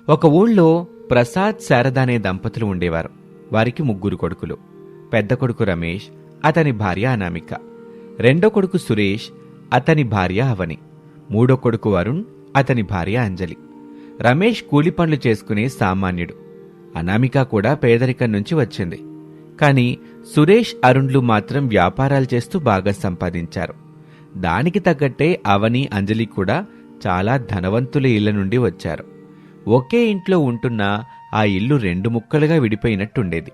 ఒక ఊళ్ళో ప్రసాద్ శారద అనే దంపతులు ఉండేవారు. వారికి 3 కొడుకులు. పెద్ద కొడుకు రమేష్, అతని భార్య అనామిక. రెండో కొడుకు సురేష్, అతని భార్య అవని. మూడో కొడుకు వరుణ్, అతని భార్య అంజలి. రమేష్ కూలి పనులు చేసుకునే సామాన్యుడు. అనామిక కూడా పేదరికం నుంచి వచ్చింది. కాని సురేష్, అరుణ్లు మాత్రం వ్యాపారాలు చేస్తూ బాగా సంపాదించారు. దానికి తగ్గట్టే అవని, అంజలి కూడా చాలా ధనవంతుల ఇళ్ల నుండి వచ్చారు. ఒకే ఇంట్లో ఉంటున్న ఆ ఇల్లు 2 ముక్కలుగా విడిపోయినట్టుండేది.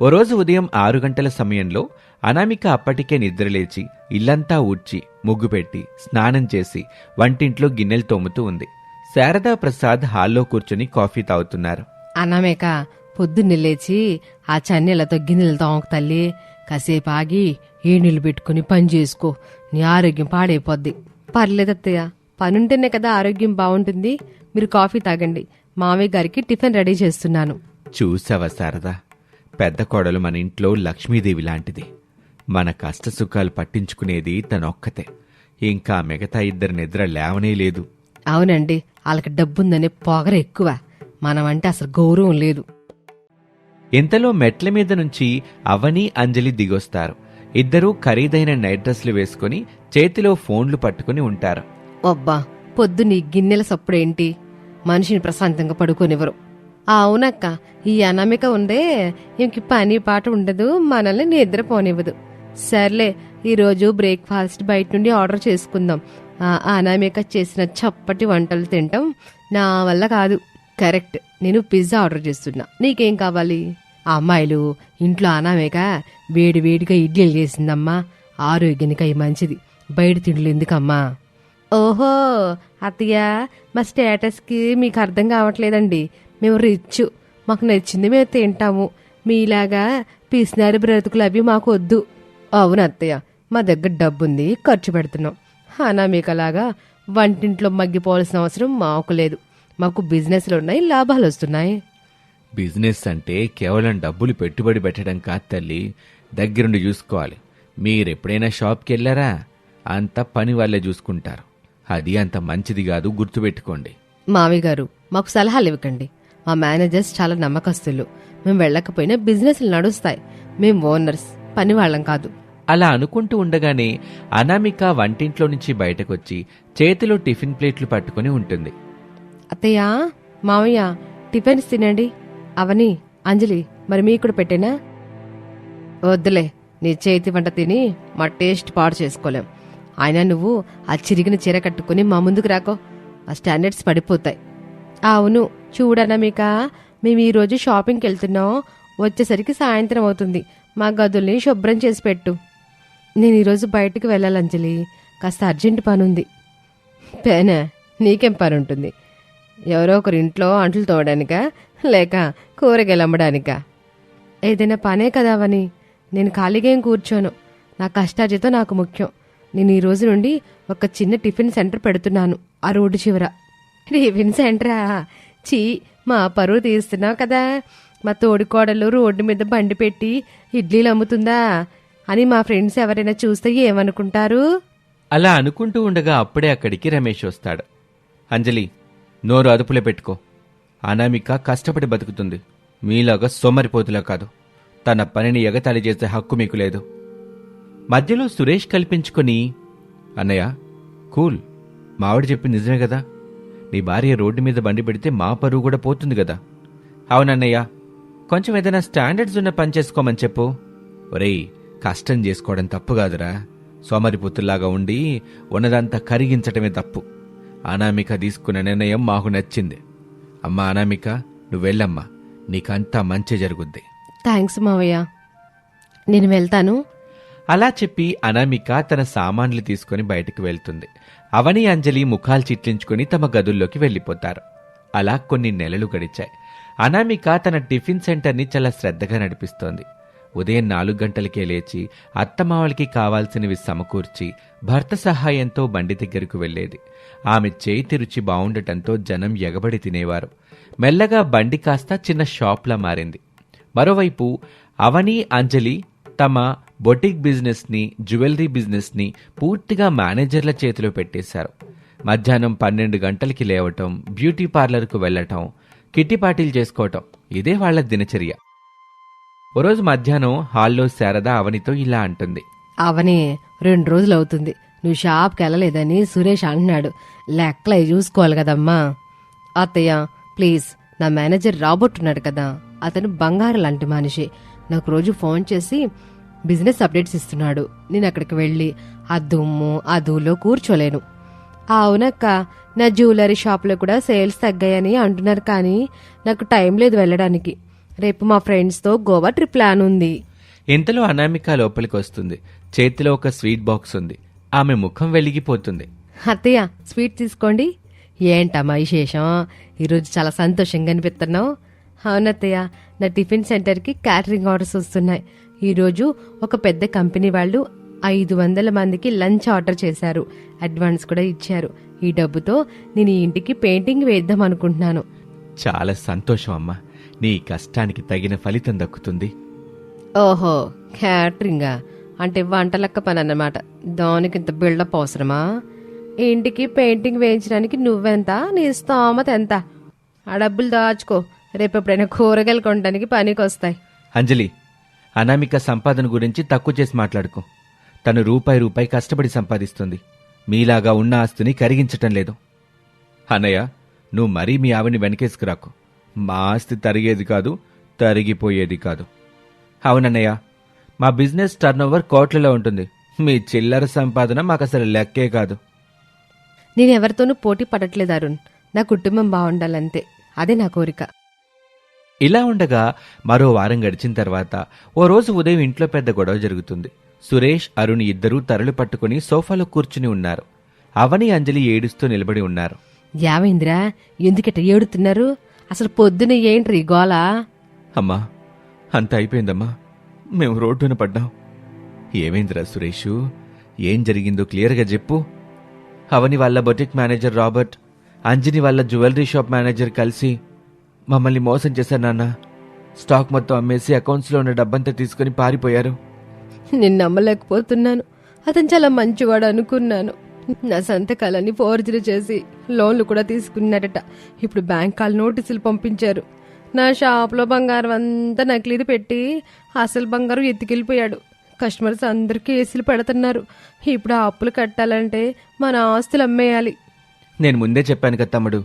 ఓ రోజు ఉదయం 6 గంటల సమయంలో అనామిక అప్పటికే నిద్రలేచి ఇల్లంతా ఊడ్చి, ముగ్గు పెట్టి, స్నానం చేసి వంటింట్లో గిన్నెలు తోముతూ ఉంది. శారదా, ప్రసాద్ హాల్లో కూర్చుని కాఫీ తాగుతున్నారు. అనామిక, పొద్దున్నే లేచి ఆ చన్నీళ్లతో గిన్నెలు తోమకు తల్లి. కాసేపు ఆగి ఏ నీళ్లు పెట్టుకుని పని చేసుకో, నీ ఆరోగ్యం పాడైపోద్ది. పర్లేదత్తయ్య, పనుంటేనే కదా ఆరోగ్యం బాగుంటుంది. మీరు కాఫీ తాగండి, మామయ్య గారికి టిఫిన్ రెడీ చేస్తున్నాను. చూసావా శారదా, పెద్ద కోడలు మన ఇంట్లో లక్ష్మీదేవి లాంటిది. మన కష్టసుఖాలు పట్టించుకునేది తనొక్కతే. ఇంకా మిగతా 2 నిద్ర లేవనే లేదు. అవునండి, వాళ్ళకి డబ్బుందనే పొగర ఎక్కువ, మనమంటే అసలు గౌరవం లేదు. ఇంతలో మెట్ల మీద నుంచి అవని, అంజలి దిగొస్తారు. ఇద్దరూ ఖరీదైన నైట్ డ్రెస్లు వేసుకుని చేతిలో ఫోన్లు పట్టుకుని ఉంటారు. అబ్బా, పొద్దున్నీ గిన్నెల సప్పుడేంటి, మనిషిని ప్రశాంతంగా పడుకోనివ్వరు. అవునక్క, ఈ అనామిక ఉందే, ఇంక పని పాట ఉండదు, మనల్ని నిద్రపోనివ్వదు. సర్లే, ఈరోజు బ్రేక్ఫాస్ట్ బయట నుండి ఆర్డర్ చేసుకుందాం. ఆ అనామిక చేసిన చప్పటి వంటలు తింటాం నా వల్ల కాదు. కరెక్ట్, నేను పిజ్జా ఆర్డర్ చేస్తున్నా. నీకేం కావాలి? ఆ అమ్మాయిలు ఇంట్లో అనామిక వేడి వేడిగా ఇడ్లీలు చేసిందమ్మా, ఆరోగ్యానికి అవి మంచిది, బయట తిండ్లు ఎందుకమ్మా? ఓహో అత్తయ్య, మా స్టేటస్కి మీకు అర్థం కావట్లేదండి. మేము రిచ్, మాకు నచ్చింది మేము తింటాము. మీలాగా పిసినారి బ్రతుకులు అవి మాకు వద్దు. అవును అత్తయ్య, మా దగ్గర డబ్బుంది, ఖర్చు పెడుతున్నాం. అనామికలాగా వంటింట్లో మగ్గిపోవాల్సిన అవసరం మాకు లేదు. మాకు బిజినెస్లు ఉన్నాయి, లాభాలు వస్తున్నాయి. బిజినెస్ అంటే కేవలం డబ్బులు పెట్టుబడి పెట్టడం కాదు తల్లి, దగ్గరుండి చూసుకోవాలి. మీరెప్పుడైనా షాప్కి వెళ్ళారా? అంత పని వాళ్ళే చూసుకుంటారు. అది అంత మంచిది కాదు, గుర్తుపెట్టుకోండి. మావి గారు, మాకు సలహాలు ఇవ్వకండి. మా మేనేజర్స్ చాలా నమ్మకస్తులు. మేము వెళ్ళకపోయినా బిజినెస్లు నడుస్తాయి. మేము ఓనర్స్, పని వాళ్ళం కాదు. అలా అనుకుంటూ ఉండగానే అనామిక వంటింట్లో నుంచి బయటకొచ్చి చేతిలో టిఫిన్ ప్లేట్లు పట్టుకుని ఉంటుంది. అత్తయ్య, మావయ్య, టిఫిన్స్ తినండి. అవని, అంజలి, మరి మీకు కూడా పెట్టేనా? వద్దులే, నీ చేతి వంట తిని మా టేస్ట్ పాడు చేసుకోలేం. అయినా నువ్వు ఆ చిరిగిన చీర కట్టుకుని మా ముందుకు రాకో, ఆ స్టాండర్డ్స్ పడిపోతాయి. అవును, చూడనమిక, మేము ఈరోజు షాపింగ్కి వెళ్తున్నాం. వచ్చేసరికి సాయంత్రం అవుతుంది. మా గదుల్ని శుభ్రం చేసి పెట్టు. నేను ఈరోజు బయటికి వెళ్ళాలి అంజలి, కాస్త అర్జెంట్ పనుంది. పేనా, నీకేం పని ఉంటుంది? ఎవరో ఒకరి ఇంట్లో అంట్లు తోవడానికా, లేక కూరగాయలు అమ్మడానికా? ఏదైనా పనే కదా అవని, నేను ఖాళీగా ఏం కూర్చోను. నా కష్టార్జితం నాకు ముఖ్యం. నేను ఈ రోజు నుండి ఒక చిన్న టిఫిన్ సెంటర్ పెడుతున్నాను, ఆ రోడ్డు చివర. టిఫిన్ సెంటరా? చీ, మా పరువు తీస్తున్నావు కదా. మా తోడికోడలు రోడ్డు మీద బండి పెట్టి ఇడ్లీలు అమ్ముతుందా అని మా ఫ్రెండ్స్ ఎవరైనా చూస్తే ఏమనుకుంటారు? అలా అనుకుంటూ ఉండగా అప్పుడే అక్కడికి రమేష్ వస్తాడు. అంజలి, నోరు అదుపులో పెట్టుకో. అనామిక కష్టపడి బతుకుతుంది, మీలాగా సోమరిపోతులా కాదు. తన పనిని ఎగతాళి చేసే హక్కు మీకు లేదు. మధ్యలో సురేష్ కల్పించుకొని, అన్నయ్య కూల్, మావిడ చెప్పింది నిజమే కదా. నీ భార్య రోడ్డు మీద బండి పెడితే మా పరువు కూడా పోతుంది కదా. అవునన్నయ్య, కొంచెం ఏదైనా స్టాండర్డ్స్ ఉన్న పని చేసుకోమని చెప్పు. ఒరేయ్, కష్టం చేసుకోవడం తప్పు కాదురా. సోమరిపుత్తుల్లాగా ఉండి ఉన్నదంతా కరిగించటమే తప్పు. అనామిక తీసుకున్న నిర్ణయం మాకు నచ్చింది. అమ్మా అనామిక, నువ్వెళ్ళమ్మా, నీకంతా మంచి జరుగుద్ది. థ్యాంక్స్ మావయ్య, నేను వెళ్తాను. అలా చెప్పి అనామిక తన సామాన్లు తీసుకుని బయటకు వెళ్తుంది. అవని, అంజలి ముఖాలు చిట్లించుకుని తమ గదుల్లోకి వెళ్లిపోతారు. అలా కొన్ని నెలలు గడిచాయి. అనామిక తన టిఫిన్ సెంటర్ని చాలా శ్రద్ధగా నడిపిస్తోంది. ఉదయం 4 గంటలకే లేచి అత్తమావలకి కావాల్సినవి సమకూర్చి భర్త సహాయంతో బండి దగ్గరకు వెళ్లేది. ఆమె చేతి రుచి బావుండటంతో జనం ఎగబడి తినేవారు. మెల్లగా బండి కాస్త చిన్న షాప్లా మారింది. మరోవైపు అవని, అంజలి తమ బొటిక్ బిజినెస్ ని, జ్యువెలరీ బిజినెస్ ని పూర్తిగా మేనేజర్ల చేతిలో పెట్టేశారు. మధ్యాహ్నం 12 గంటలకి లేవటం, బ్యూటీ పార్లర్కు వెళ్లటం, కిట్టి పార్టీలు చేసుకోవటం ఇదే వాళ్ల దినచర్య. ఓ రోజు మధ్యాహ్నం హాల్లో శారద అవనితో ఇలా అంటుంది. అవని 2 రోజులు అవుతుంది నువ్వు షాప్కి వెళ్ళలేదని సురేష్ అంటున్నాడు. లెక్కలు అవి చూసుకోవాలి కదమ్మా. అత్తయ్య ప్లీజ్, నా మేనేజర్ రాబర్ట్ ఉన్నాడు కదా, అతను బంగారు లాంటి మనిషి. నాకు రోజు ఫోన్ చేసి బిజినెస్ అప్డేట్స్ ఇస్తున్నాడు. నేను అక్కడికి వెళ్ళి ఆ దుమ్ము ఆ ధూలో కూర్చోలేను. అవునక్క, నా జ్యువెలరీ షాప్లో కూడా సేల్స్ తగ్గాయని అంటున్నారు, కానీ నాకు టైం లేదు వెళ్ళడానికి. రేపు మా ఫ్రెండ్స్తో గోవా ట్రిప్ ప్లాన్ ఉంది. ఇంతలో అనామిక లోపలికి వస్తుంది. చేతిలో ఒక స్వీట్ బాక్స్ ఉంది. ఆమె ముఖం వెలిగిపోతుంది. అత్తయ్య స్వీట్ తీసుకోండి. ఏంటమ్మా విశేషం, ఈరోజు చాలా సంతోషంగా అనిపిస్తున్నావు? అవునత్తయ్య, నా టిఫిన్ సెంటర్కి క్యాటరింగ్ ఆర్డర్స్ వస్తున్నాయి. ఈరోజు ఒక పెద్ద కంపెనీ వాళ్ళు 500 మందికి లంచ్ ఆర్డర్ చేశారు. అడ్వాన్స్ కూడా ఇచ్చారు. ఈ డబ్బుతో నేను ఈ ఇంటికి పెయింటింగ్ వేద్దాం అనుకుంటున్నాను. చాలా సంతోషం అమ్మా, నీ కష్టానికి తగిన ఫలితం దక్కుతుంది. ఓహో, క్యాటరింగా అంటే వంటలక్క పని అన్నమాట. దానికి ఇంత బిల్డప్ అవసరమా? ఈ ఇంటికి పెయింటింగ్ వేయించడానికి నువ్వెంత, నీ స్తోమత ఎంత? ఆ డబ్బులు దాచుకో, రేపెప్పుడైనా కూరగాయలు కొనడానికి పనికి వస్తాయి. అంజలి, అనామిక సంపాదన గురించి తక్కువ చేసి మాట్లాడుకో. తను రూపాయి కష్టపడి సంపాదిస్తుంది. మీలాగా ఉన్న ఆస్తిని కరిగించటం లేదు. అన్నయ్య, నువ్వు మరీ మీ ఆవిని వెనకేసుకురాకు. మా ఆస్తి తరిగేది కాదు, తరిగిపోయేది కాదు. అవునన్నయ్య, మా బిజినెస్ టర్నోవర్ కోట్లలో ఉంటుంది. మీ చిల్లర సంపాదన మాకసలు లెక్కే కాదు. నేనెవరితోనూ పోటీ పడట్లేదు అరుణ్. నా కుటుంబం బాగుండాలంతే, అదే నా కోరిక. ఇలా ఉండగా మరో వారం గడిచిన తర్వాత ఓ రోజు ఉదయం ఇంట్లో పెద్ద గొడవ జరుగుతుంది. సురేష్, అరుణ్ ఇద్దరూ తరలు పట్టుకుని సోఫాలో కూర్చుని ఉన్నారు. అవని, అంజలి ఏడుస్తూ నిలబడి ఉన్నారు. యావేంద్రా, ఎందుకట ఏడుతున్నారు? అసలు పొద్దున ఏంట్రీ గోలా? అమ్మా, అంత అయిపోయిందమ్మా, మేము రోడ్డున పడ్డాం. ఏమైందిరా సురేషు, ఏం జరిగిందో క్లియర్గా చెప్పు. అవని వాళ్ళ బొటిక్ మేనేజర్ రాబర్ట్, అంజని వాళ్ళ జ్యువెలరీ షాప్ మేనేజర్ కలిసి మమ్మల్ని మోసం చేశారు నాన్న. స్టాక్ మొత్తం అమ్మేసి అకౌంట్స్లో ఉన్న డబ్బంతా తీసుకుని పారిపోయారు. నేను నమ్మలేకపోతున్నాను. అతను చాలా మంచివాడు అనుకున్నాను. నా సంతకాలన్నీ ఫోర్జరీ చేసి లోన్లు కూడా తీసుకున్నాడట. ఇప్పుడు బ్యాంక్ వాళ్ళు నోటీసులు పంపించారు. నా షాప్లో బంగారం అంతా నకిలీది పెట్టి అసలు బంగారం ఎత్తుకెళ్ళిపోయాడు. కస్టమర్స్ అందరూ కేసులు పెడుతున్నారు. ఇప్పుడు ఆ అప్పులు కట్టాలంటే మన ఆస్తులు అమ్మేయాలి. నేను ముందే చెప్పాను కదా తమ్ముడు,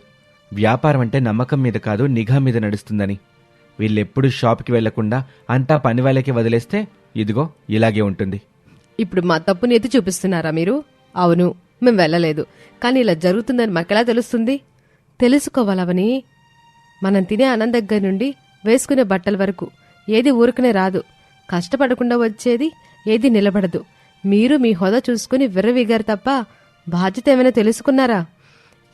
వ్యాపారం అంటే నమ్మకం మీద కాదు, నిఘా మీద నడుస్తుందని. వీళ్ళెప్పుడు షాప్కి వెళ్లకుండా అంతా పని వాళ్ళకి వదిలేస్తే ఇదిగో ఇలాగే ఉంటుంది. ఇప్పుడు మా తప్పుని ఎత్తి చూపిస్తున్నారా మీరు? అవును, మేము వెళ్ళలేదు, కానీ ఇలా జరుగుతుందని మాకెలా తెలుస్తుంది? తెలుసుకోవాలవని. మనం తినే అన్నం దగ్గర నుండి వేసుకునే బట్టల వరకు ఏది ఊరుకునే రాదు. కష్టపడకుండా వచ్చేది ఏది నిలబడదు. మీరు మీ హోదా చూసుకుని విర్రవీగారు తప్ప బాధ్యత ఏమైనా తెలుసుకున్నారా?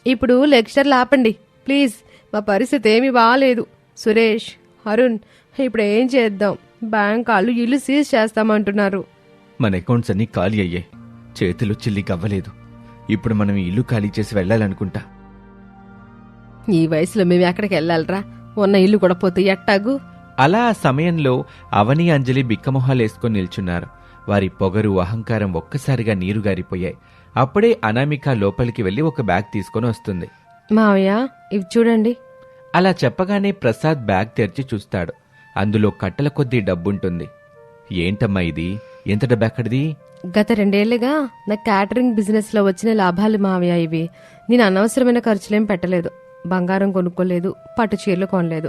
ఇప్పుడు లెక్చర్లు ఆపండి ప్లీజ్. మా పరిస్థితి ఏమీ బాగాలేదు. సురేష్, అరుణ్, ఇప్పుడు ఏం చేద్దాం? బ్యాంక్ వాళ్ళు ఇల్లు సీజ్ చేస్తామంటున్నారు. మన అకౌంట్స్ అన్నీ ఖాళీ అయ్యాయి. చేతిలో చిల్లి కవ్వలేదు. ఇప్పుడు మనం ఈ ఇల్లు ఖాళీ చేసి వెళ్ళాలనుకుంటా. ఈ వయసులో మేము ఎక్కడికి వెళ్ళాలరా? ఉన్న ఇల్లు కూడా పోతే ఎట్టాగు? అలా ఆ సమయంలో అవని, అంజలి బిక్కమొహాలేసుకొని నిల్చున్నారు. వారి పొగరు, అహంకారం ఒక్కసారిగా నీరుగారిపోయాయి. అప్పుడే అనామిక లోపలికి వెళ్లి ఒక బ్యాగ్ తీసుకొని వస్తుంది. మావయ్య, ఇవి చూడండి. అలా చెప్పగానే ప్రసాద్ బ్యాగ్ తెరిచి చూస్తాడు. అందులో కట్టల కొద్దీ డబ్బుంటుంది. ఏంటమ్మా ఇది? ఎంత డబ్బెక్కడిది? గత 2 ఏళ్లుగా నా క్యాటరింగ్ బిజినెస్ లో వచ్చిన లాభాలు మావయ్య ఇవి. నేను అనవసరమైన ఖర్చులేం పెట్టలేదు. బంగారం కొనుక్కోలేదు, పట్టు చీరలు కొనలేదు.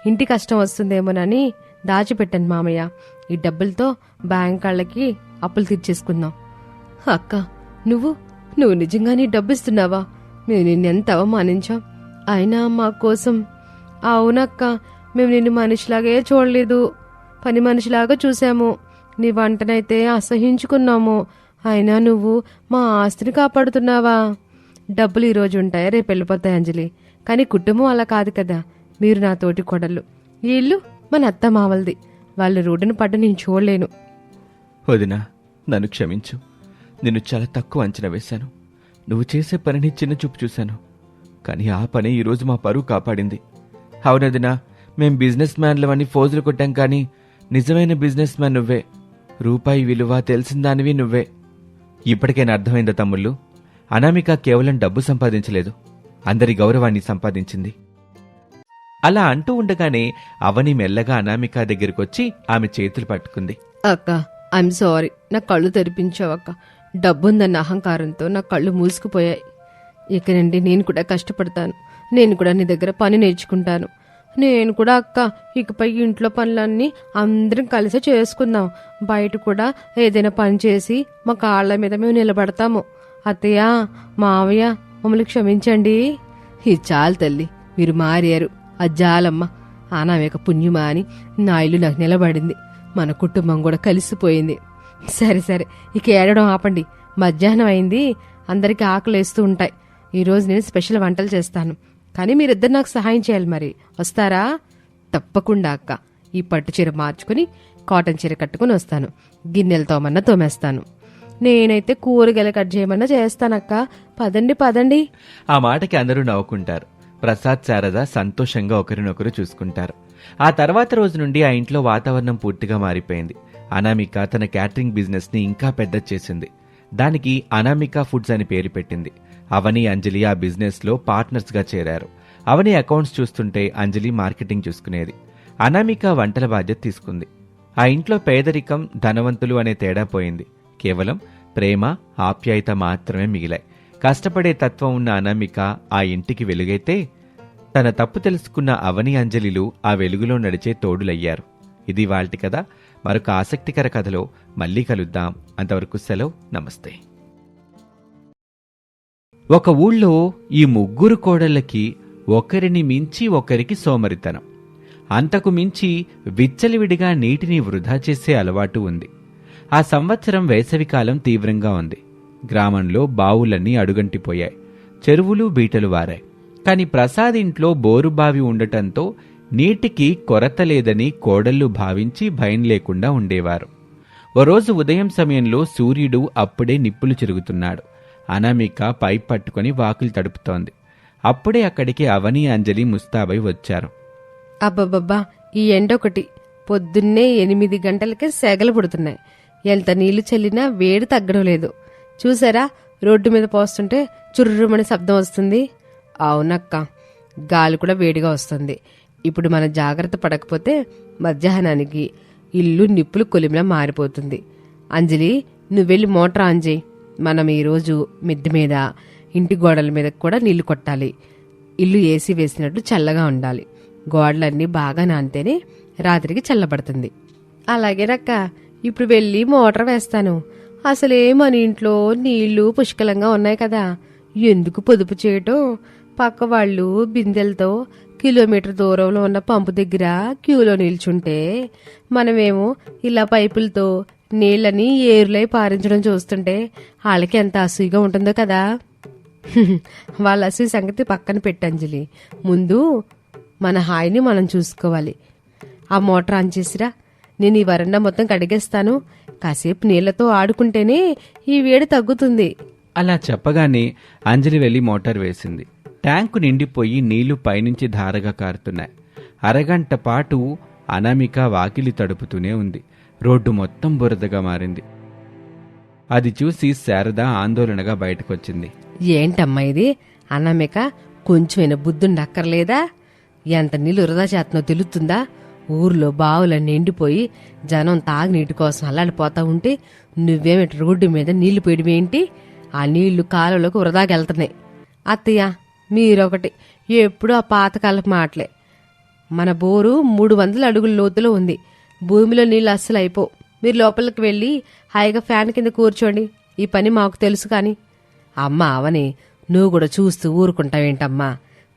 ఇంటి కష్టం వస్తుందేమోనని దాచిపెట్టాను మామయ్య. ఈ డబ్బులతో బ్యాంక్ వాళ్ళకి అప్పులు తీర్చేసుకుందాం. అక్క, నువ్వు నిజంగానే డబ్బిస్తున్నావా? మేము నిన్నెంత అవమానించాం. అయినా మా కోసం. అవునక్క, మేము నిన్ను మనిషిలాగే చూడలేదు, పని మనిషిలాగా చూసాము. నీ వంటనైతే అసహించుకున్నాము. అయినా నువ్వు మా ఆస్తిని కాపాడుతున్నావా? డబ్బులు ఈరోజు ఉంటాయా, రేపు వెళ్ళిపోతాయి అంజలి. కానీ కుటుంబం అలా కాదు కదా. మీరు నా తోటి కొడళ్ళు, ఈ ఇల్లు మన అత్త మావలది. వాళ్ళు రోడ్డును పడ్డ నేను చూడలేను. వదినా, నన్ను క్షమించు. నిన్ను చాలా తక్కువ అంచనా వేశాను. నువ్వు చేసే పనిని చిన్న చూపు చూశాను. కానీ ఆ పని ఈరోజు మా పరువు కాపాడింది. అవునదినా, మేం బిజినెస్ మ్యాన్లవని ఫోజులు కొట్టాం, కానీ నిజమైన బిజినెస్ మ్యాన్ నువ్వే. రూపాయి విలువ తెలిసిన దానివి నువ్వే. ఇప్పటికైనా అర్థమైందా తమ్ముళ్ళు? అనామిక కేవలం డబ్బు సంపాదించలేదు, అందరి గౌరవాన్ని సంపాదించింది. అలా అంటూ ఉండగానే అవని మెల్లగా అనామిక దగ్గరికొచ్చి ఆమె చేతులు పట్టుకుంది. అక్క ఐఎమ్ సారీ, నా కళ్ళు తెరిపించావక్క. డబ్బుందన్న అహంకారంతో నా కళ్ళు మూసుకుపోయాయి. ఇక నుండి నేను కూడా కష్టపడతాను. నేను కూడా నీ దగ్గర పని నేర్చుకుంటాను. నేను కూడా అక్క ఇకపై ఇంట్లో పనులన్నీ అందరం కలిసి చేసుకుందాం. బయట కూడా ఏదైనా పని చేసి మా కాళ్ళ మీద మేము నిలబడతాము. అత్తయ్య, మావయ్య, మమ్మల్ని క్షమించండి. ఇది చాలు తల్లి, మీరు మారారు. అజ్జాలమ్మ అనామేక పుణ్యమా అని నా ఇల్లు నాకు నిలబడింది. మన కుటుంబం కూడా కలిసిపోయింది. సరే సరే, ఇక ఏడడం ఆపండి. మధ్యాహ్నం అయింది, అందరికీ ఆకలేస్తూ ఉంటాయి. ఈరోజు నేను స్పెషల్ వంటలు చేస్తాను, కానీ మీరిద్దరు నాకు సహాయం చేయాలి. మరి వస్తారా? తప్పకుండా అక్క. ఈ పట్టు చీర మార్చుకుని కాటన్ చీర కట్టుకుని వస్తాను. గిన్నెలు తోమన్నా తోమేస్తాను. నేనైతే కూరగాయలు కట్ చేయమన్నా చేస్తానక్క. పదండి పదండి. ఆ మాటకి అందరూ నవ్వుకుంటారు. ప్రసాద్, శారద సంతోషంగా ఒకరినొకరు చూసుకుంటారు. ఆ తర్వాత రోజు నుండి ఆ ఇంట్లో వాతావరణం పూర్తిగా మారిపోయింది. అనామిక తన క్యాటరింగ్ బిజినెస్ ని ఇంకా పెద్ద చేసింది. దానికి అనామిక ఫుడ్స్ అని పేరు పెట్టింది. అవని, అంజలి ఆ బిజినెస్ లో పార్ట్నర్స్ గా చేరారు. అవని అకౌంట్స్ చూస్తుంటే అంజలి మార్కెటింగ్ చూసుకునేది. అనామిక వంటల బాధ్యత తీసుకుంది. ఆ ఇంట్లో పేదరికం, ధనవంతులు అనే తేడా పోయింది. కేవలం ప్రేమ, ఆప్యాయత మాత్రమే మిగిలాయి. కష్టపడే తత్వం ఉన్న అనామిక ఆ ఇంటికి వెలుగైతే, తన తప్పు తెలుసుకున్న అవని, అంజలిలు ఆ వెలుగులో నడిచే తోడులయ్యారు. ఇది వాల్టి కథ. మరొక ఆసక్తికర కథలో మళ్ళీ కలుద్దాం. అంతవరకు సెలవు, నమస్తే. ఒక ఊళ్ళో ఈ ముగ్గురు కోడళ్ళకి ఒకరిని మించి ఒకరికి సోమరితనం, అంతకు మించి విచ్చలివిడిగా నీటిని వృధా చేసే అలవాటు ఉంది. ఆ సంవత్సరం వేసవికాలం తీవ్రంగా ఉంది. గ్రామంలో బావులన్నీ అడుగంటిపోయాయి. చెరువులు, బీటలు వారాయి. కాని ప్రసాద్ ఇంట్లో బోరుబావి ఉండటంతో నీటికి కొరత లేదని కోడళ్లు భావించి భయం లేకుండా ఉండేవారు. ఓ రోజు ఉదయం సమయంలో సూర్యుడు అప్పుడే నిప్పులు చెరుగుతున్నాడు. అనామిక పైప్ పట్టుకుని వాకులు తడుపుతోంది. అప్పుడే అక్కడికి అవని, అంజలి ముస్తాబై వచ్చారు. అబ్బబ్బబ్బా, ఈ ఎండొకటి. పొద్దున్నే 8 గంటలకే సెగలు పుడుతున్నాయి. ఎంత నీళ్లు చల్లినా వేడి తగ్గడం లేదు. చూసారా, రోడ్డు మీద పోస్తుంటే చుర్రుమని శబ్దం వస్తుంది. అవునక్క, గాలి కూడా వేడిగా వస్తుంది. ఇప్పుడు మనం జాగ్రత్త పడకపోతే మధ్యాహ్నానికి ఇల్లు నిప్పులు కొలిమిలా మారిపోతుంది. అంజలి, నువ్వెళ్ళి మోటార్ ఆన్ చేయి. మనం ఈరోజు మిద్దె మీద, ఇంటి గోడల మీద కూడా నీళ్లు కొట్టాలి. ఇల్లు ఏసీ వేసినట్టు చల్లగా ఉండాలి. గోడలన్నీ బాగా నానితేనే రాత్రికి చల్లబడుతుంది. అలాగేనక్క, ఇప్పుడు వెళ్ళి మోటార్ వేస్తాను. అసలే మన ఇంట్లో నీళ్లు పుష్కలంగా ఉన్నాయి కదా, ఎందుకు పొదుపు చేయటం? పక్క వాళ్ళు బిందెలతో కిలోమీటర్ దూరంలో ఉన్న పంపు దగ్గర క్యూలో నిల్చుంటే మనమేమో ఇలా పైపులతో నీళ్ళని ఏరులై పారించడం చూస్తుంటే వాళ్ళకి ఎంత అసూయగా ఉంటుందో కదా. వాళ్ళ అసూయ సంగతి పక్కన పెట్టంజలి, ముందు మన హాయిని మనం చూసుకోవాలి. ఆ మోటార్ ఆన్ చేసిరా, నేను ఈ వరండా మొత్తం కడిగేస్తాను. కాసేపు నీళ్లతో ఆడుకుంటేనే ఈ వేడి తగ్గుతుంది. అలా చెప్పగానే అంజలి వెళ్లి మోటార్ వేసింది. ట్యాంకు నిండిపోయి నీళ్లు పైనుంచి ధారగా కారుతున్నాయి. అరగంట పాటు అనామిక వాకిలి తడుపుతూనే ఉంది. రోడ్డు మొత్తం బురదగా మారింది. అది చూసి శారద ఆందోళనగా బయటకొచ్చింది. ఏంటమ్మా ఇది? అనామిక, కొంచెమైనా బుద్ధుండక్కర్లేదా? ఎంత నీళ్లు వృధా చేతనో తెలుస్తుందా? ఊర్లో బావులన్నీ ఎండిపోయి జనం తాగునీటి కోసం అల్లాడిపోతా ఉంటే నువ్వేమిటి రోడ్డు మీద నీళ్లు పోయడమేంటి? ఆ నీళ్లు కాలువలోకి వృధాకెళ్తున్నాయి. అత్తయ్య, మీరొకటి ఎప్పుడు ఆ పాతకాలపు మాటలే. మన బోరు 300 అడుగుల లోతులో ఉంది. భూమిలో నీళ్ళు అస్సలు అయిపోవు. మీరు లోపలికి వెళ్ళి హాయిగా ఫ్యాన్ కింద కూర్చోండి. ఈ పని మాకు తెలుసు. కాని అమ్మా అవని, నువ్వు కూడా చూస్తూ ఊరుకుంటావేంటమ్మా?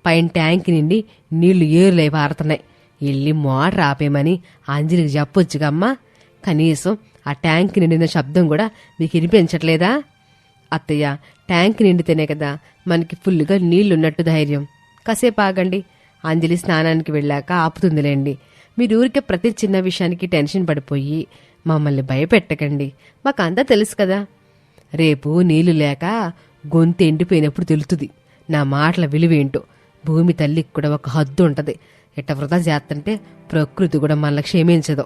పైన ట్యాంక్ నిండి నీళ్లు ఏరులై పారుతున్నాయి. వెళ్ళి మోటార్ ఆపేమని అంజలికి చెప్పొచ్చుగమ్మా. కనీసం ఆ ట్యాంక్ నిండిన శబ్దం కూడా మీకు వినిపించట్లేదా? అత్తయ్య, ట్యాంక్ నిండితేనే కదా మనకి ఫుల్గా నీళ్లున్నట్టు ధైర్యం. కాసేపు ఆగండి, అంజలి స్నానానికి వెళ్ళాక ఆపుతుందిలేండి. మీరు ఊరికే ప్రతి చిన్న విషయానికి టెన్షన్ పడిపోయి మమ్మల్ని భయపెట్టకండి. మాకంతా తెలుసు కదా. రేపు నీళ్లు లేక గొంతు ఎండిపోయినప్పుడు తెలుస్తుంది నా మాటల విలువేంటో. భూమి తల్లికి కూడా ఒక హద్దు ఉంటది. ఎట్ట వృధా చేస్తుంటే ప్రకృతి కూడా మనల్ని క్షమించదు.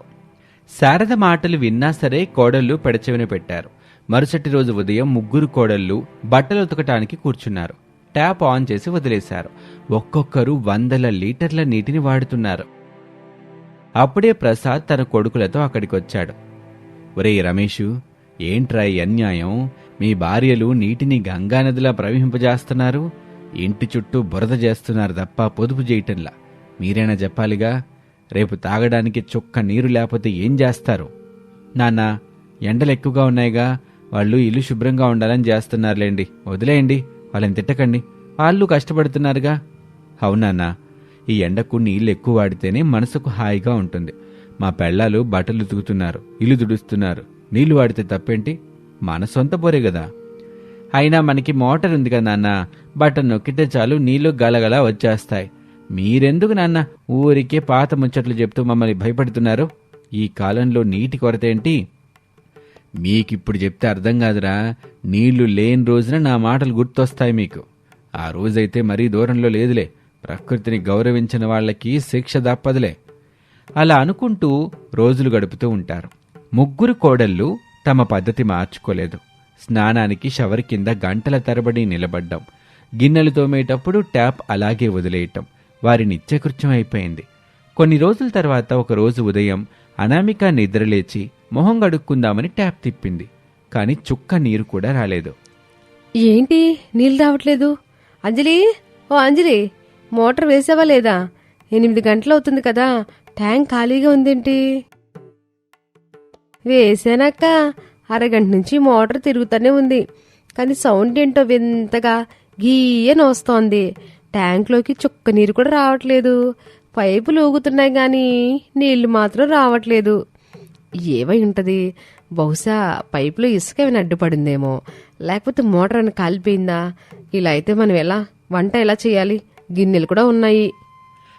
శారద మాటలు విన్నా సరే కోడళ్లు పెడచెవిన పెట్టారు. మరుసటి రోజు ఉదయం ముగ్గురు కోడళ్లు బట్టలు ఉతకటానికి కూర్చున్నారు. ట్యాప్ ఆన్ చేసి వదిలేశారు. ఒక్కొక్కరు 100 లీటర్ల నీటిని వాడుతున్నారు. అప్పుడే ప్రసాద్ తన కొడుకులతో అక్కడికొచ్చాడు. ఒరేయ్ రమేషు, ఏంట్రా ఈ అన్యాయం? మీ భార్యలు నీటిని గంగానదిలా ప్రవహింపజేస్తున్నారు. ఇంటి చుట్టూ బురద చేస్తున్నారు తప్ప పొదుపు చేయటంలా. మీరైనా చెప్పాలిగా. రేపు తాగడానికి చుక్క నీరు లేకపోతే ఏం చేస్తారు? నాన్న, ఎండలు ఎక్కువగా ఉన్నాయిగా, వాళ్ళు ఇల్లు శుభ్రంగా ఉండాలని చేస్తున్నారులేండి, వదిలేయండి, వాళ్ళని తిట్టకండి, వాళ్ళు కష్టపడుతున్నారుగా. అవునాన్నా, ఈ ఎండకు నీళ్ళు ఎక్కువ వాడితేనే మనసుకు హాయిగా ఉంటుంది. మా పెళ్ళాలు బట్టలు ఉతుకుతున్నారు, ఇల్లు తుడుస్తున్నారు, నీళ్లు వాడితే తప్పేంటి? మన సొంత బోరే కదా. అయినా మనకి మోటార్ ఉంది కదా నాన్న, బటన్ నొక్కితే చాలు నీళ్లు గలగలా వచ్చేస్తాయి. మీరెందుకు నాన్న ఊరికే పాత ముచ్చట్లు చెప్తూ మమ్మల్ని భయపడుతున్నారు? ఈ కాలంలో నీటి కొరత ఏంటి? మీకిప్పుడు చెప్తే అర్థం కాదురా. నీళ్లు లేని రోజున నా మాటలు గుర్తొస్తాయి మీకు. ఆ రోజైతే మరీ దూరంలో లేదులే. ప్రకృతిని గౌరవించిన వాళ్ళకి శిక్ష తప్పదులే. అలా అనుకుంటూ రోజులు గడుపుతూ ఉంటారు. ముగ్గురు కోడళ్ళు తమ పద్ధతి మార్చుకోలేదు. స్నానానికి షవర్ కింద గంటల తరబడి నిలబడ్డం, గిన్నెలు తోమేటప్పుడు ట్యాప్ అలాగే వదిలేయటం వారి నిత్యకృత్యం అయిపోయింది. కొన్ని రోజుల తర్వాత ఒకరోజు ఉదయం అనామిక నిద్రలేచి మొహం గడుక్కుందామని ట్యాప్ తిప్పింది. కాని చుక్క నీరు కూడా రాలేదు. ఏంటి నీళ్ళు రావట్లేదు? అంజలి, ఓ అంజలి, మోటార్ వేసావా లేదా? 8 గంటలు అవుతుంది కదా, ట్యాంక్ ఖాళీగా ఉందేంటి? వేసానక్క, అరగంట నుంచి మోటార్ తిరుగుతూనే ఉంది. కానీ సౌండ్ ఏంటో వింతగా గీయని వస్తోంది. ట్యాంక్లోకి చుక్క నీరు కూడా రావట్లేదు. పైపులు ఊగుతున్నాయి గాని నీళ్లు మాత్రం రావట్లేదు. ఏవై ఉంటది? బహుశా పైపులో ఇసుక ఏమైనా అడ్డుపడిందేమో, లేకపోతే మోటార్ అని కాలిపోయిందా? ఇలా అయితే మనం వంట ఎలా చేయాలి? గిన్నెలు కూడా ఉన్నాయి.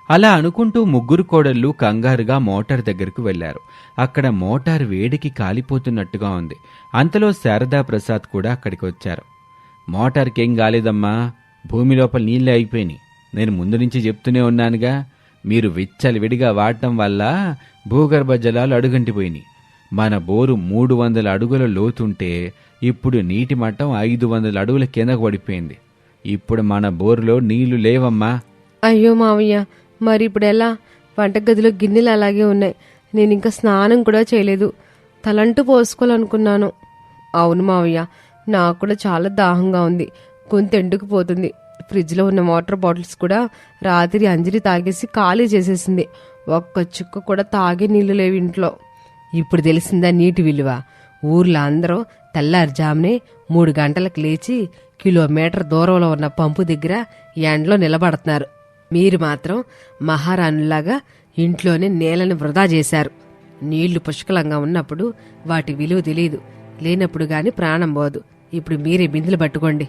అలా అనుకుంటూ ముగ్గురు కోడళ్ళు కంగారుగా మోటార్ దగ్గరకు వెళ్లారు. అక్కడ మోటార్ వేడికి కాలిపోతున్నట్టుగా ఉంది. అంతలో శారదా ప్రసాద్ కూడా అక్కడికి వచ్చారు. మోటార్కేం కాలేదమ్మా, భూమి లోపల నీళ్ళే అయిపోయినాయి. నేను ముందు నుంచి చెప్తూనే ఉన్నానుగా, మీరు విచ్చలవిడిగా వాడటం వల్ల భూగర్భ జలాలు అడుగంటిపోయినాయి. మన బోరు 300 అడుగుల లోతుంటే ఇప్పుడు నీటి మట్టం 500 అడుగుల కిందకు పడిపోయింది. ఇప్పుడు మన బోరులో నీళ్లు లేవమ్మా. అయ్యో మావయ్య, మరి ఇప్పుడు ఎలా? వంటగదిలో గిన్నెలు అలాగే ఉన్నాయి. నేను ఇంకా స్నానం కూడా చేయలేదు. తలంటూ పోసుకోవాలనుకున్నాను. అవును మావయ్య, నాకు కూడా చాలా దాహంగా ఉంది. గొంతు ఎండుకుపోతుంది. ఫ్రిడ్జ్లో ఉన్న వాటర్ బాటిల్స్ కూడా రాత్రి అంజలి తాగేసి ఖాళీ చేసేసింది. ఒక్క చుక్క కూడా తాగే నీళ్లు లేవు ఇంట్లో. ఇప్పుడు తెలిసిందా నీటి విలువ? ఊర్లో అందరూ తెల్లారుజామునే 3 గంటలకు లేచి కిలోమీటర్ దూరంలో ఉన్న పంపు దగ్గర ఎండలో నిలబడుతున్నారు. మీరు మాత్రం మహారాణులాగా ఇంట్లోనే నీళ్ళని వృధా చేశారు. నీళ్లు పుష్కలంగా ఉన్నప్పుడు వాటి విలువ తెలియదు, లేనప్పుడు గాని ప్రాణం పోదు. ఇప్పుడు మీరే బిందులు పట్టుకోండి.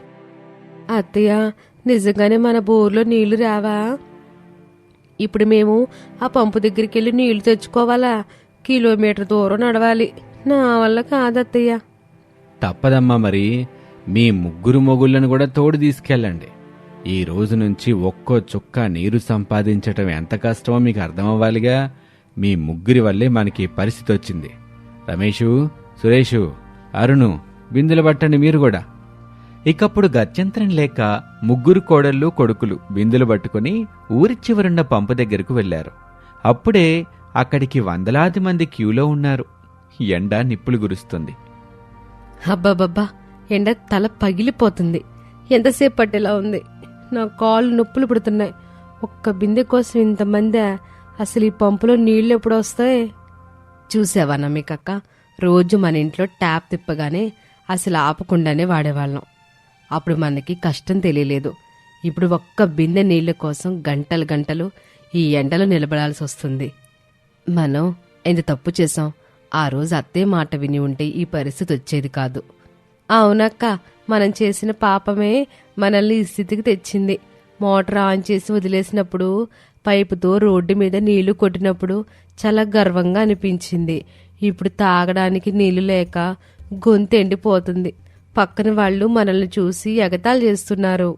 అత్తయ్య, నిజంగానే మన బోర్లో నీళ్లు రావా? ఇప్పుడు మేము ఆ పంపు దగ్గరికి వెళ్ళి నీళ్లు తెచ్చుకోవాలా? కిలోమీటర్ దూరం నడవాలి. నా వల్ల కాదత్తయ్య. తప్పదమ్మా, మరి మీ ముగ్గురు మొగుళ్ళను కూడా తోడు తీసుకెళ్ళండి. ఈ రోజు నుంచి ఒక్కో చుక్క నీరు సంపాదించటం ఎంత కష్టమో మీకు అర్థమవ్వాలిగా. మీ ముగ్గురి వల్లే మనకి పరిస్థితి వచ్చింది. రమేషు, సురేషు, అరుణు, బిందులు పట్టండి మీరు కూడా. ఇకప్పుడు గత్యంతరం లేక ముగ్గురు కోడళ్ళు కొడుకులు బిందులు పట్టుకుని ఊరి చివరున్న పంపు దగ్గరకు వెళ్లారు. అప్పుడే అక్కడికి వందలాది మంది క్యూలో ఉన్నారు. ఎండ నిప్పులు గురుస్తుంది. అబ్బాబ్బా, ఎండ తల పగిలిపోతుంది. ఎంతసేపు పట్టేలా ఉంది. నా కాళ్ళు నొప్పులు పుడుతున్నాయి. ఒక్క బిందె కోసం ఇంతమంది. అసలు ఈ పంపులో నీళ్లు ఎప్పుడు వస్తాయి? చూసావా నమ్మికక్క, రోజు మన ఇంట్లో ట్యాప్ తిప్పగానే అసలు ఆపకుండానే వాడేవాళ్ళం. అప్పుడు మనకి కష్టం తెలియలేదు. ఇప్పుడు ఒక్క బిందె నీళ్ల కోసం గంటలు గంటలు ఈ ఎండలో నిలబడాల్సి వస్తుంది. మనం ఎంత తప్పు చేశాం. ఆ రోజు అత్తే మాట విని ఉంటే ఈ పరిస్థితి వచ్చేది కాదు. అవునక్క, మనం చేసిన పాపమే మనల్ని ఈ స్థితికి తెచ్చింది. మోటార్ ఆన్ చేసి వదిలేసినప్పుడు, పైపుతో రోడ్డు మీద నీళ్లు కొట్టినప్పుడు చాలా గర్వంగా అనిపించింది. ఇప్పుడు తాగడానికి నీళ్లు లేక గొంతు ఎండిపోతుంది. పక్కన వాళ్ళు మనల్ని చూసి ఎగతాళి చేస్తున్నారు.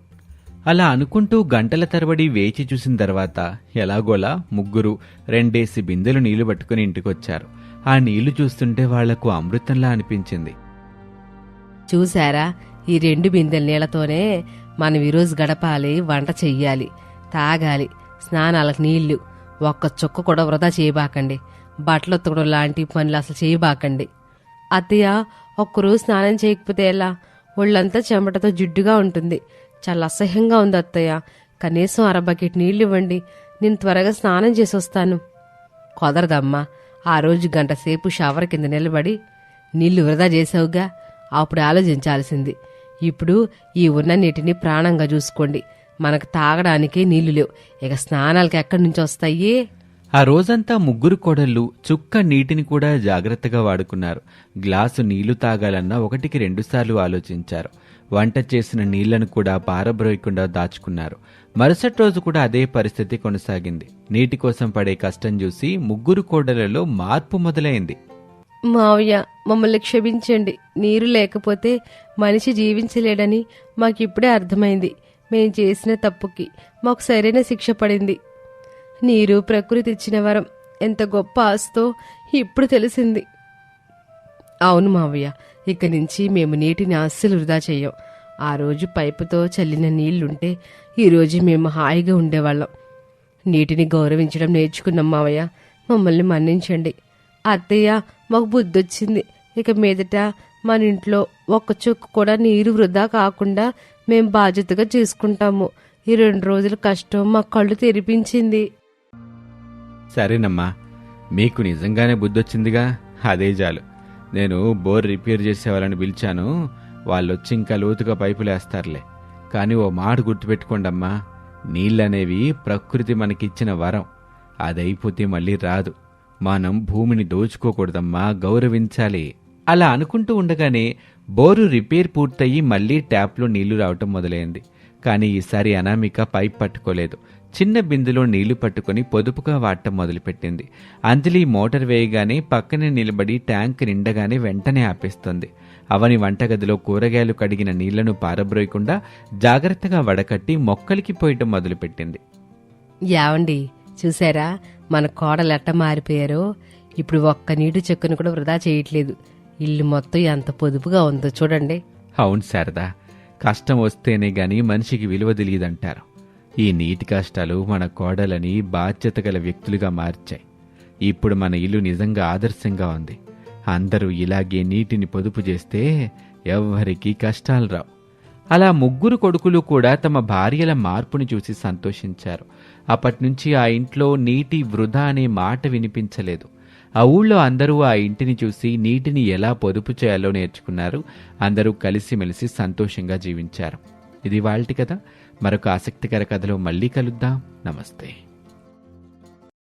అలా అనుకుంటూ గంటల తరబడి వేచి చూసిన తర్వాత ఎలాగోలా ముగ్గురు 2 బిందెలు నీళ్లు పట్టుకుని ఇంటికొచ్చారు. ఆ నీళ్లు చూస్తుంటే వాళ్లకు అమృతంలా అనిపించింది. చూశారా, ఈ 2 బిందెల నీళ్లతోనే మనం ఈరోజు గడపాలి, వంట చెయ్యాలి, తాగాలి, స్నానాలకు నీళ్లు. ఒక్క చుక్క కూడా వృధా చేయబాకండి. బట్టలు ఉతకడం లాంటి పనులు అసలు చేయబాకండి. అత్తయ్య, ఒక్కరోజు స్నానం చేయకపోతే ఎలా? ఒళ్ళంతా చెమటతో జిడ్డుగా ఉంటుంది. చాలా అసహ్యంగా ఉంది అత్తయ్య. కనీసం 1/2 బకెట్ నీళ్లు ఇవ్వండి. నేను త్వరగా స్నానం చేసి వస్తాను. కుదరదమ్మా. ఆ రోజు 1 గంట సేపు షవర్ కింద నిలబడి నీళ్లు వృధా చేసావుగా, అప్పుడు ఆలోచించాల్సింది. ఇప్పుడు ఈ ఉన్న నీటిని ప్రాణంగా చూసుకోండి. మనకు తాగడానికే నీళ్లు లేవు, ఇక స్నానాలకి ఎక్కడి నుంచి వస్తాయి? ఆ రోజంతా ముగ్గురు కోడళ్ళు చుక్క నీటిని కూడా జాగ్రత్తగా వాడుకున్నారు. గ్లాసు నీళ్లు తాగాలన్నా 1కి 2 సార్లు ఆలోచించారు. వంట చేసిన నీళ్లను కూడా పారబ్రోయకుండా దాచుకున్నారు. మరుసటి రోజు కూడా అదే పరిస్థితి కొనసాగింది. నీటి కోసం పడే కష్టం చూసి ముగ్గురు కోడళ్లలో మార్పు మొదలైంది. మావయ్య, మమ్మల్ని క్షమించండి. నీరు లేకపోతే మనిషి జీవించలేడని మాకిప్పుడే అర్థమైంది. మేం చేసిన తప్పుకి మాకు సరైన శిక్ష పడింది. నీరు ప్రకృతి ఇచ్చిన వరం, ఎంత గొప్ప ఆస్తో ఇప్పుడు తెలిసింది. అవును మావయ్య, ఇక నుంచి మేము నీటిని అస్సలు వృధా చెయ్యం. ఆ రోజు పైపుతో చల్లిన నీళ్లుంటే ఈరోజు మేము హాయిగా ఉండేవాళ్ళం. నీటిని గౌరవించడం నేర్చుకున్నాం మావయ్య. మమ్మల్ని మన్నించండి. అత్తయ్య, మాకు బుద్ధొచ్చింది. ఇక మీదట మన ఇంట్లో ఒక్క చుక్క కూడా నీరు వృధా కాకుండా మేం బాధ్యతగా చేసుకుంటాము. ఈ 2 రోజుల కష్టం మా కళ్ళు తెరిపించింది. సరేనమ్మా, మీకు నిజంగానే బుద్ధొచ్చిందిగా, అదే చాలు. నేను బోర్ రిపేర్ చేసే వాళ్ళని పిలిచాను. వాళ్ళొచ్చి ఇంకా లోతుగా పైపులేస్తారులే. కానీ ఓ మాట గుర్తుపెట్టుకోండమ్మా, నీళ్ళనేవి ప్రకృతి మనకిచ్చిన వరం. అదైపోతే మళ్ళీ రాదు. మనం భూమిని దోచుకోకూడదమ్మా, గౌరవించాలి. అలా అనుకుంటూ ఉండగానే బోరు రిపేర్ పూర్తయి మళ్లీ ట్యాప్లో నీళ్లు రావటం మొదలైంది. కానీ ఈసారి అనామిక పైప్ పట్టుకోలేదు. చిన్న బిందులో నీళ్లు పట్టుకుని పొదుపుగా వాడటం మొదలుపెట్టింది. అంజలి మోటార్ వేయగానే పక్కనే నిలబడి ట్యాంక్ నిండగానే వెంటనే ఆపేస్తుంది. అవని వంటగదిలో కూరగాయలు కడిగిన నీళ్లను పారబ్రోయకుండా జాగ్రత్తగా వడకట్టి మొక్కలకి పోయటం మొదలుపెట్టింది. యావండి, చూసారా మన కోడలు ఎట్ట మారిపోయారో? ఇప్పుడు ఒక్క నీటి చెక్కును కూడా వృధా చేయట్లేదు. ఇల్లు మొత్తం ఎంత పొదుపుగా ఉందో చూడండి. అవును శారదా, కష్టం వస్తేనే గాని మనిషికి విలువ తెలియదంటారు. ఈ నీటి కష్టాలు మన కోడలని బాధ్యత గల వ్యక్తులుగా మార్చాయి. ఇప్పుడు మన ఇల్లు నిజంగా ఆదర్శంగా ఉంది. అందరూ ఇలాగే నీటిని పొదుపు చేస్తే ఎవ్వరికీ కష్టాలు రావు. అలా ముగ్గురు కొడుకులు కూడా తమ భార్యల మార్పుని చూసి సంతోషించారు. అప్పట్నుంచి ఆ ఇంట్లో నీటి వృధా అనే మాట వినిపించలేదు. ఆ ఊళ్ళో అందరూ ఆ ఇంటిని చూసి నీటిని ఎలా పొదుపు చేయాలో నేర్చుకున్నారు. అందరూ కలిసిమెలిసి సంతోషంగా జీవించారు. ఇది వాళ్ళ కథ. మరొక ఆసక్తికర కథలో మళ్ళీ కలుద్దాం. నమస్తే.